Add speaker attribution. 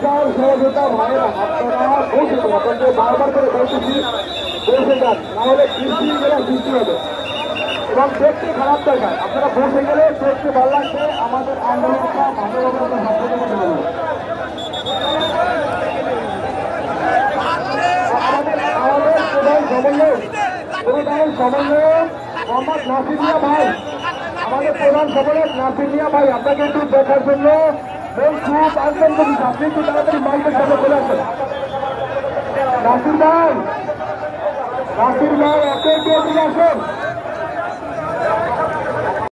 Speaker 1: বিশাল সহযোগিতা ভাইয়েরা আপনারা বসে আপনাদের বারবার করে বলতেছি বসে যান, নাহলে বৃষ্টি গেলে বৃষ্টি হবে এবং দেখতে খারাপ দেখায়। আপনারা বসে গেলে দেখতে ভালো লাগবে, আমাদের আন্দোলনটা ভালোভাবে সম্পন্ন করতে হবে। আমাদের প্রধান সমন্বয়ক মোহাম্মদ নাসির মিয়া ভাই, আমাদের প্রধান সমন্বয়ক নাসির মিয়া ভাই, আপনাকে একটু দেখার জন্য খুব আন্দোলন করি, আপনি একটু তাড়াতাড়ি মাইকের সামনে চলে আসেন। নাসির ভাই, আপনি একটু এগিয়ে আসেন।